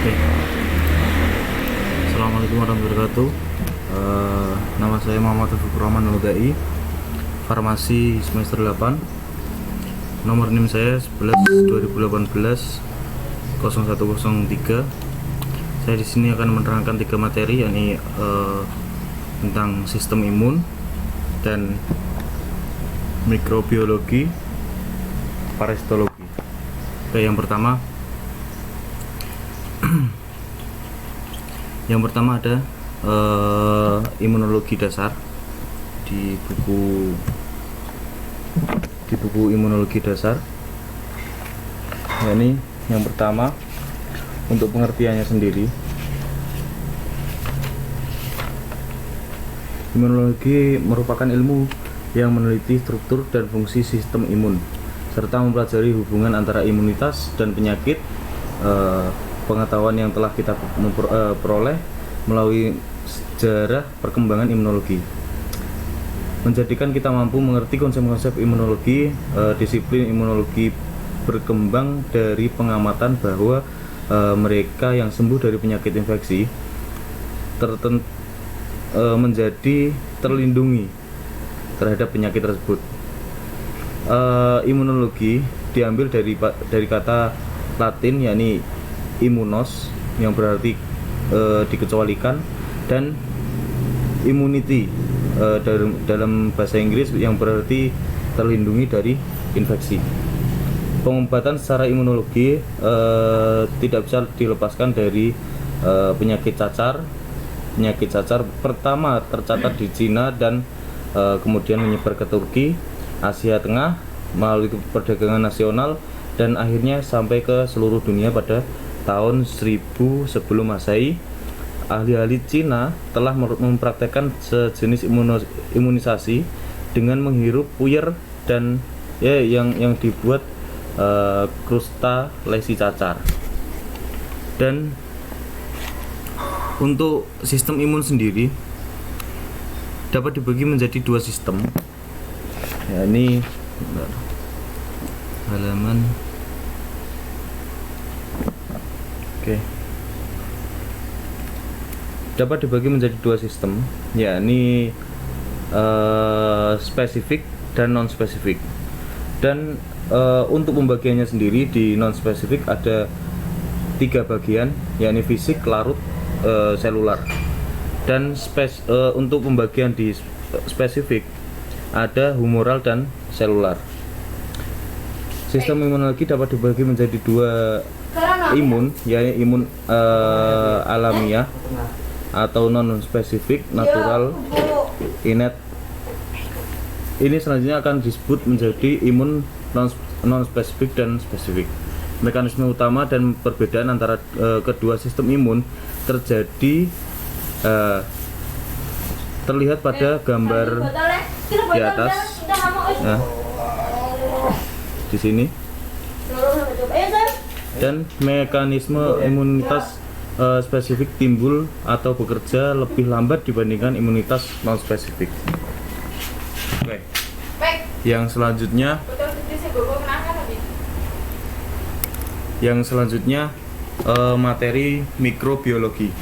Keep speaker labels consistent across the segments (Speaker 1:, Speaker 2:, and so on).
Speaker 1: Oke, Assalamualaikum warahmatullahi wabarakatuh. Nama saya Muhammad Taufikur Rahman Al-Dai, Farmasi semester 8. Nomor NIM saya 11 2018 0103. Saya di sini akan menerangkan 3 materi, yakni tentang sistem imun dan mikrobiologi, parasitologi. Oke, yang pertama ada imunologi dasar di buku imunologi dasar. Nah, ini yang pertama, untuk pengertiannya sendiri, imunologi merupakan ilmu yang meneliti struktur dan fungsi sistem imun serta mempelajari hubungan antara imunitas dan penyakit. Pengetahuan yang telah kita peroleh melalui sejarah perkembangan imunologi menjadikan kita mampu mengerti konsep-konsep imunologi. Disiplin imunologi berkembang dari pengamatan bahwa mereka yang sembuh dari penyakit infeksi menjadi terlindungi terhadap penyakit tersebut. Imunologi diambil dari kata Latin, yakni immunos, yang berarti dikecualikan, dan immunity dalam bahasa Inggris yang berarti terlindungi dari infeksi. Pengobatan secara imunologi tidak bisa dilepaskan dari penyakit cacar. Penyakit cacar pertama tercatat di Cina dan kemudian menyebar ke Turki, Asia Tengah melalui perdagangan nasional, dan akhirnya sampai ke seluruh dunia pada tahun 1000 sebelum Masehi. Ahli-ahli Cina telah mempraktekkan sejenis imunisasi dengan menghirup puyer dan yang dibuat krusta lesi cacar. Dan untuk sistem imun sendiri dapat dibagi menjadi 2 sistem. Ya, ini halaman. Oke. Dapat dibagi menjadi 2 sistem, yakni spesifik dan non spesifik. Dan untuk pembagiannya sendiri di non spesifik ada 3 bagian, yakni fisik, larut, selular. Dan untuk pembagian di spesifik ada humoral dan selular. Sistem imunologi dapat dibagi menjadi 2 imun, yakni imun alamiah atau non spesifik, natural, innate. Ini selanjutnya akan disebut menjadi imun non spesifik dan spesifik. Mekanisme utama dan perbedaan antara kedua sistem imun terlihat pada gambar di atas. Nah, di sini. Dan mekanisme imunitas spesifik timbul atau bekerja lebih lambat dibandingkan imunitas non spesifik. Oke. Yang selanjutnya materi mikrobiologi.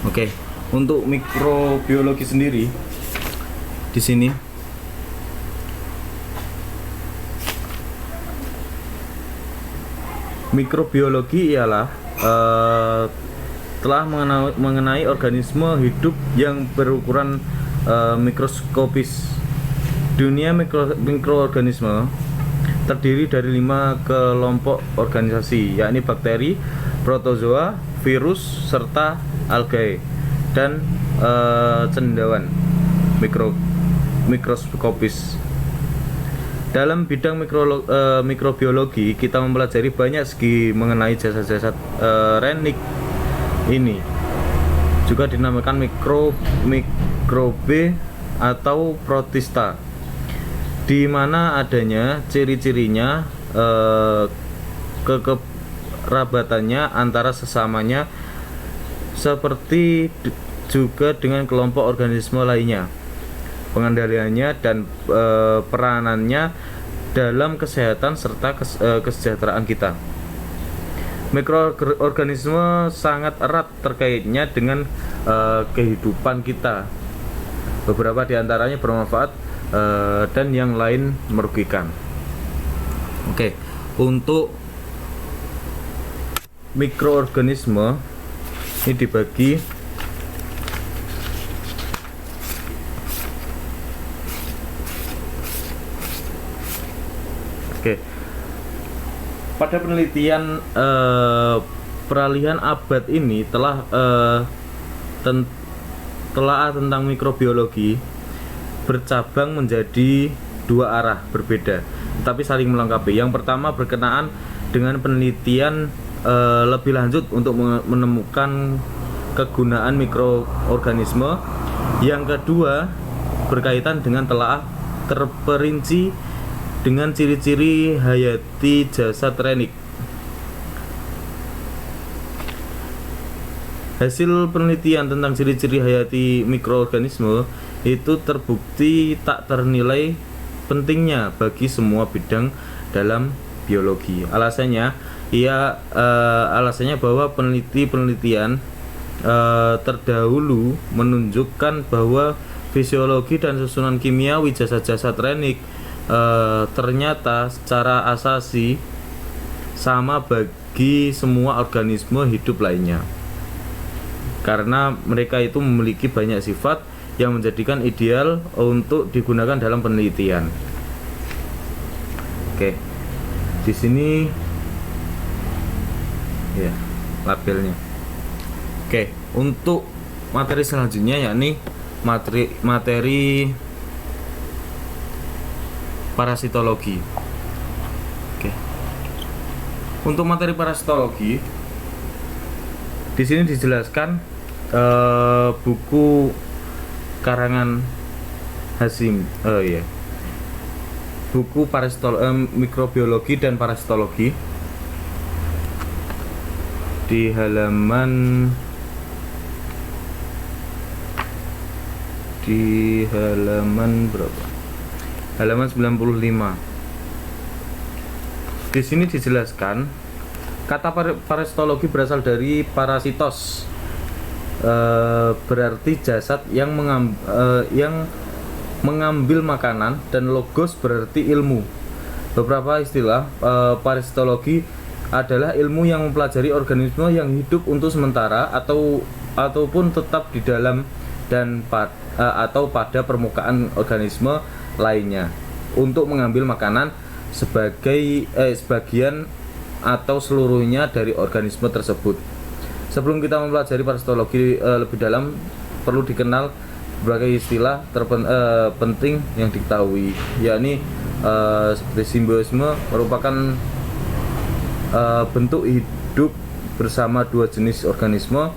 Speaker 1: Oke, untuk mikrobiologi sendiri di sini mikrobiologi ialah telah mengenai organisme hidup yang berukuran mikroskopis. Dunia mikroorganisme terdiri dari 5 kelompok organisasi, yakni bakteri, protozoa, virus, serta algae, dan cendawan mikroskopis. Dalam bidang mikrobiologi, kita mempelajari banyak segi mengenai jasad-jasad renik ini. Juga dinamakan mikrobe atau protista, di mana adanya ciri-cirinya, kekerabatannya antara sesamanya, seperti juga dengan kelompok organisme lainnya. Pengendaliannya dan peranannya dalam kesehatan serta kesejahteraan kita. Mikroorganisme sangat erat terkaitnya dengan kehidupan kita. Beberapa diantaranya bermanfaat dan yang lain merugikan. Oke, untuk mikroorganisme ini dibagi pada penelitian peralihan abad ini telah telah tentang mikrobiologi bercabang menjadi dua arah berbeda tetapi saling melengkapi. Yang pertama berkenaan dengan penelitian lebih lanjut untuk menemukan kegunaan mikroorganisme. Yang kedua berkaitan dengan telaah terperinci dengan ciri-ciri hayati jasad renik. Hasil penelitian tentang ciri-ciri hayati mikroorganisme itu terbukti tak ternilai pentingnya bagi semua bidang dalam biologi. Alasannya bahwa penelitian terdahulu menunjukkan bahwa fisiologi dan susunan kimiawi jasad-jasad renik ternyata secara asasi sama bagi semua organisme hidup lainnya, karena mereka itu memiliki banyak sifat yang menjadikan ideal untuk digunakan dalam penelitian. Oke, di sini ya labelnya. Oke, untuk materi selanjutnya yakni materi parasitologi. Oke. Untuk materi parasitologi di sini dijelaskan buku karangan Hasim buku mikrobiologi dan parasitologi di halaman berapa? Halaman 95. Di sini dijelaskan kata parasitologi berasal dari parasitos, berarti jasad yang mengambil makanan, dan logos berarti ilmu. Beberapa istilah parasitologi adalah ilmu yang mempelajari organisme yang hidup untuk sementara ataupun tetap di dalam dan atau pada permukaan organisme lainnya untuk mengambil makanan sebagian atau seluruhnya dari organisme tersebut. Sebelum kita mempelajari parasitologi lebih dalam, perlu dikenal beberapa istilah penting yang diketahui, yakni seperti simbioisme merupakan bentuk hidup bersama dua jenis organisme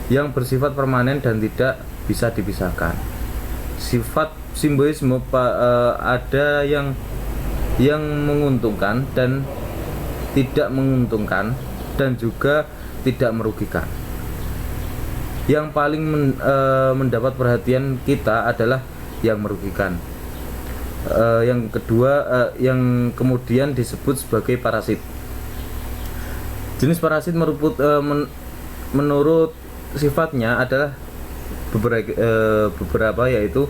Speaker 1: yang bersifat permanen dan tidak bisa dipisahkan. Sifat simbioisme ada yang menguntungkan dan tidak menguntungkan, dan juga tidak merugikan. Yang paling mendapat perhatian kita adalah yang merugikan. Yang kedua, yang kemudian disebut sebagai parasit. Jenis parasit menurut sifatnya adalah beberapa, yaitu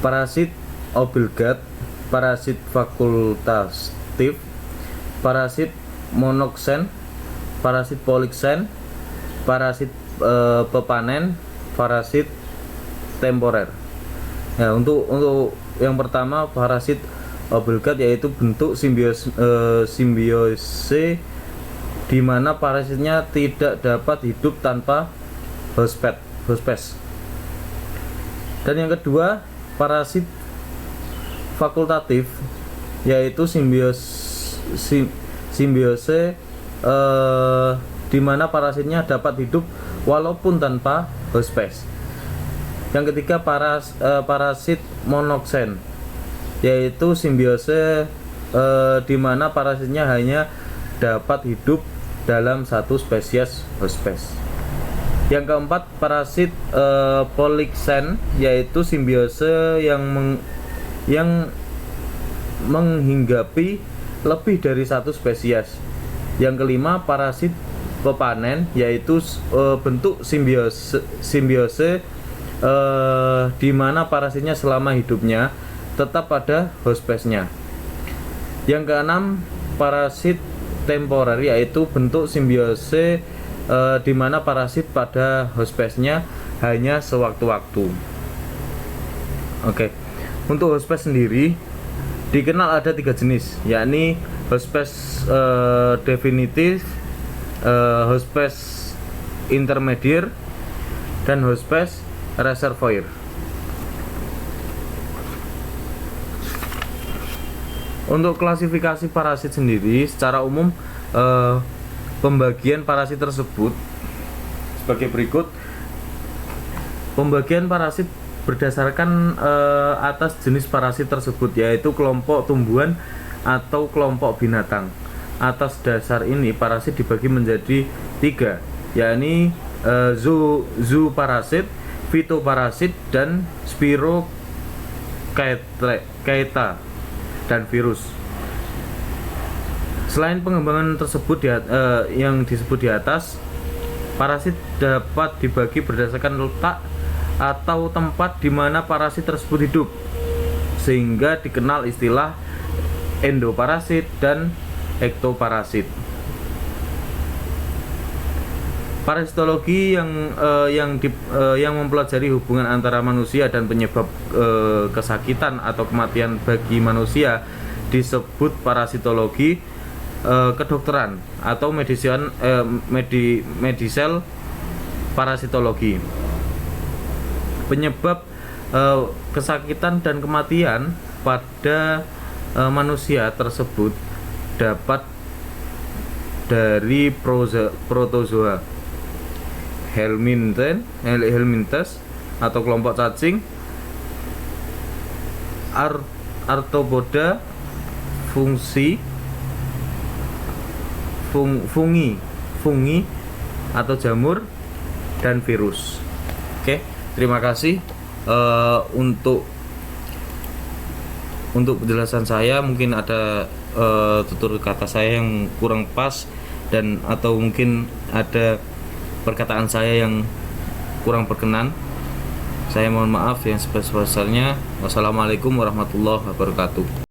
Speaker 1: parasit obligat, parasit fakultatif, parasit monoksen, parasit poliksen, parasit pepanen, parasit temporer. Nah, untuk yang pertama parasit obligat, yaitu bentuk simbiose di mana parasitnya tidak dapat hidup tanpa hospes. Dan yang kedua parasit fakultatif, yaitu simbiose di mana parasitnya dapat hidup walaupun tanpa hospes. Yang ketiga parasit monoksen, yaitu simbiose di mana parasitnya hanya dapat hidup dalam satu spesies hospes. Yang keempat parasit poliksen, yaitu simbiose yang menghinggapi lebih dari satu spesies. Yang kelima, parasit pepanen, yaitu bentuk simbiose di mana parasitnya selama hidupnya tetap pada hospesnya. Yang keenam, parasit temporer, yaitu bentuk simbiose di mana parasit pada hospesnya hanya sewaktu-waktu. Oke. Untuk hospes sendiri dikenal ada 3 jenis, yakni hospes definitif, hospes intermediate, dan hospes reservoir. Untuk klasifikasi parasit sendiri, secara umum pembagian parasit tersebut sebagai berikut. Pembagian parasit berdasarkan atas jenis parasit tersebut, yaitu kelompok tumbuhan atau kelompok binatang. Atas dasar ini parasit dibagi menjadi 3, yakni zooparasit, fitoparasit, dan spirochaeta dan virus. Selain pengembangan tersebut yang disebut di atas, parasit dapat dibagi berdasarkan letak atau tempat di mana parasit tersebut hidup, sehingga dikenal istilah endoparasit dan ektoparasit. Parasitologi yang mempelajari hubungan antara manusia dan penyebab kesakitan atau kematian bagi manusia disebut parasitologi kedokteran atau medisel parasitologi. Penyebab kesakitan dan kematian pada manusia tersebut dapat dari protozoa, helminthes atau kelompok cacing, arthropoda, fungi atau jamur, dan virus. Oke, terima kasih untuk penjelasan saya. Mungkin ada tutur kata saya yang kurang pas dan atau mungkin ada perkataan saya yang kurang berkenan. Saya mohon maaf yang sebesar-besarnya. Wassalamualaikum warahmatullahi wabarakatuh.